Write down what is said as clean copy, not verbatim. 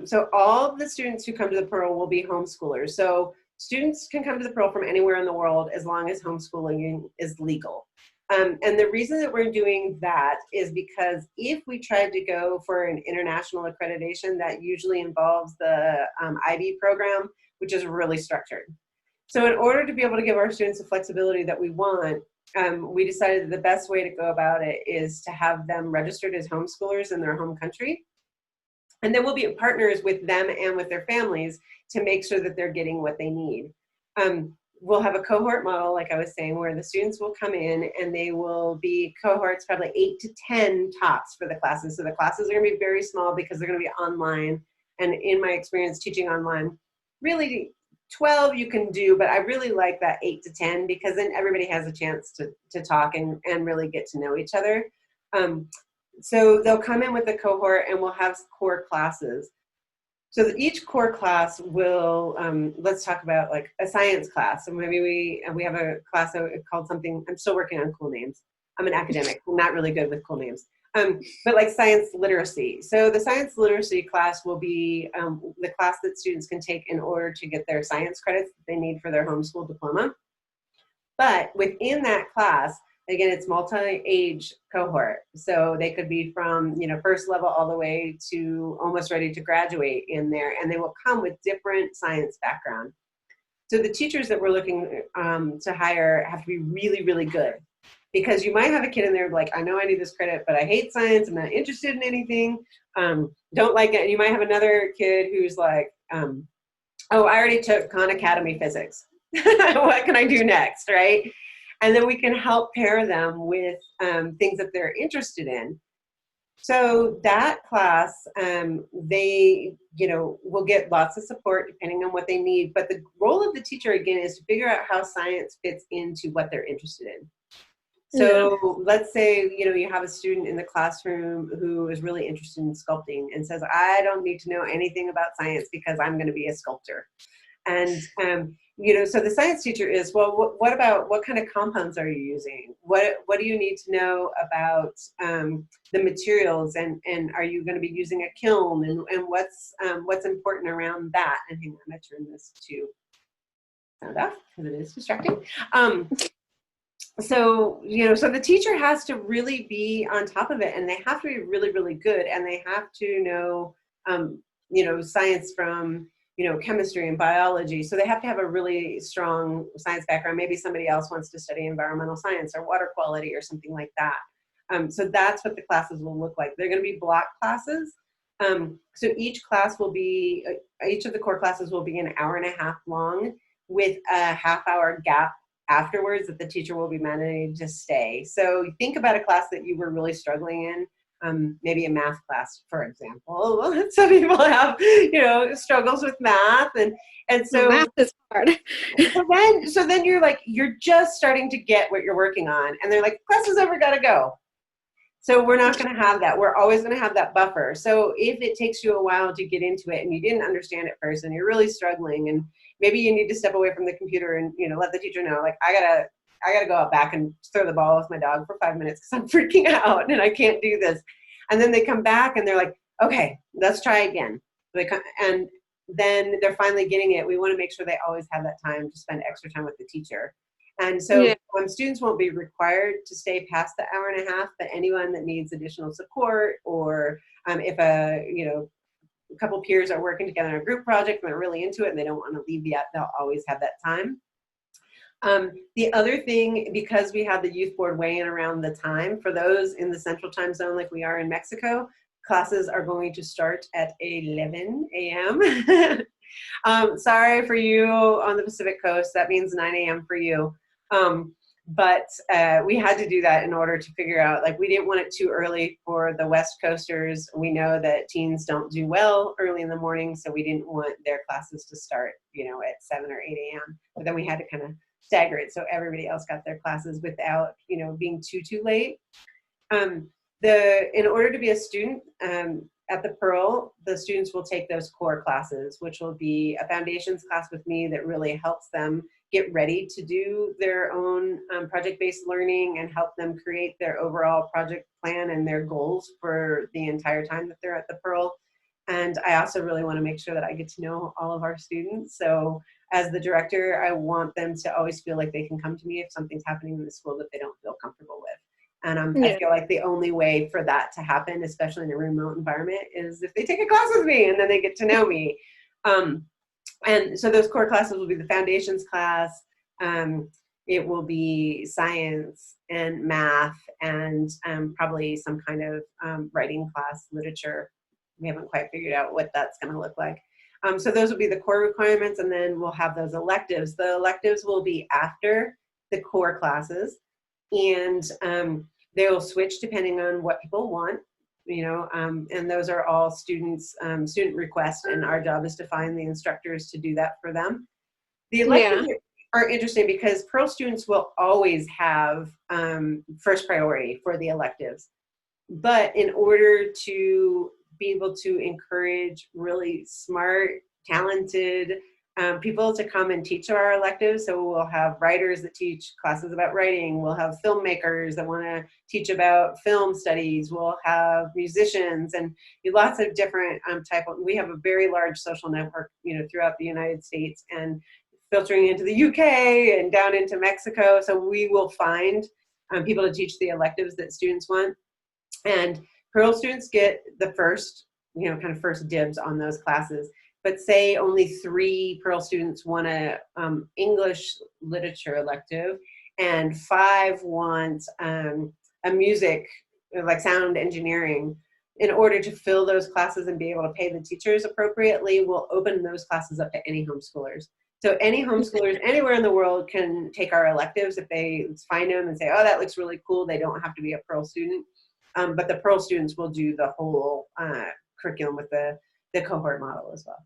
So all of the students who come to the Pearl will be homeschoolers. So students can come to the Pearl from anywhere in the world as long as homeschooling is legal. And the reason that we're doing that is because if we tried to go for an international accreditation, that usually involves the IB program, which is really structured. So in order to be able to give our students the flexibility that we want, we decided that the best way to go about it is to have them registered as homeschoolers in their home country. And then we'll be partners with them and with their families to make sure that they're getting what they need. We'll have a cohort model, like I was saying, where the students will come in and they will be cohorts, probably 8 to 10 tops for the classes. So the classes are going to be very small because they're going to be online. And in my experience teaching online, really 12 you can do, but I really like that 8 to 10 because then everybody has a chance to talk and really get to know each other. So they'll come in with a cohort and we'll have core classes. So that each core class will, let's talk about like a science class. So maybe we have a class called something, I'm still working on cool names. I'm an academic, I'm not really good with cool names. But like science literacy. So the science literacy class will be the class that students can take in order to get their science credits that they need for their homeschool diploma. But within that class, again, it's multi-age cohort. So they could be from, first level all the way to almost ready to graduate in there, and they will come with different science background. So the teachers that we're looking to hire have to be really, really good. Because you might have a kid in there like, I know I need this credit, but I hate science. I'm not interested in anything. Don't like it. And you might have another kid who's like, oh, I already took Khan Academy physics. What can I do next, right? And then we can help pair them with things that they're interested in. So that class, they, will get lots of support depending on what they need. But the role of the teacher, again, is to figure out how science fits into what they're interested in. So let's say, you have a student in the classroom who is really interested in sculpting and says, I don't need to know anything about science because I'm going to be a sculptor. And, so the science teacher is, well, what about, what kind of compounds are you using? What do you need to know about the materials? And are you going to be using a kiln? And what's important around that? And hang on, I'm going to turn this to sound off because it is distracting. So the teacher has to really be on top of it, and they have to be really, really good, and they have to know, science from, chemistry and biology. So they have to have a really strong science background. Maybe somebody else wants to study environmental science or water quality or something like that. So that's what the classes will look like. They're going to be block classes. So each class will be, each of the core classes will be an hour and a half long with a half-hour gap afterwards that the teacher will be managing to stay. So think about a class that you were really struggling in, maybe a math class, for example. Some people have, struggles with math, and so math is hard. so then you're just starting to get what you're working on, and they're like, class is over, gotta go. So we're not going to have that. We're always going to have that buffer. So if it takes you a while to get into it and you didn't understand it first and you're really struggling and maybe you need to step away from the computer and, let the teacher know, like, I gotta go out back and throw the ball with my dog for 5 minutes because I'm freaking out and I can't do this. And then they come back and they're like, okay, let's try again. And then they're finally getting it. We want to make sure they always have that time to spend extra time with the teacher. And so students won't be required to stay past the hour and a half, but anyone that needs additional support or if a couple peers are working together on a group project and they're really into it and they don't want to leave yet, they'll always have that time. The other thing, because we have the youth board weigh in around the time, for those in the central time zone like we are in Mexico, classes are going to start at 11 a.m. Sorry for you on the Pacific Coast, that means 9 a.m. for you. But we had to do that in order to figure out, like, we didn't want it too early for the West Coasters. We know that teens don't do well early in the morning, so we didn't want their classes to start, at 7 or 8 a.m. But then we had to kind of stagger it so everybody else got their classes without, being too late. In order to be a student at the Pearl, the students will take those core classes, which will be a foundations class with me that really helps them get ready to do their own project-based learning and help them create their overall project plan and their goals for the entire time that they're at the Pearl. And I also really want to make sure that I get to know all of our students. So as the director, I want them to always feel like they can come to me if something's happening in the school that they don't feel comfortable with. And I Yeah. feel like the only way for that to happen, especially in a remote environment, is if they take a class with me and then they get to know me. Um, and so those core classes will be the foundations class. It will be science and math and probably some kind of writing class, literature. We haven't quite figured out what that's going to look like. So those will be the core requirements, and then we'll have those electives. The electives will be after the core classes, and they will switch depending on what people want, and those are all student requests, and our job is to find the instructors to do that for them. The electives Yeah. are interesting because Pearl students will always have first priority for the electives. But in order to be able to encourage really smart, talented people to come and teach our electives, so we'll have writers that teach classes about writing, we'll have filmmakers that want to teach about film studies, we'll have musicians, and lots of different we have a very large social network, throughout the United States and filtering into the UK and down into Mexico. So we will find people to teach the electives that students want. And Pearl students get the first, kind of first dibs on those classes. But say only 3 Pearl students want a English literature elective, and 5 want a music, like sound engineering. In order to fill those classes and be able to pay the teachers appropriately, we'll open those classes up to any homeschoolers. So any homeschoolers anywhere in the world can take our electives if they find them and say, oh, that looks really cool. They don't have to be a Pearl student. But the Pearl students will do the whole curriculum with the cohort model as well.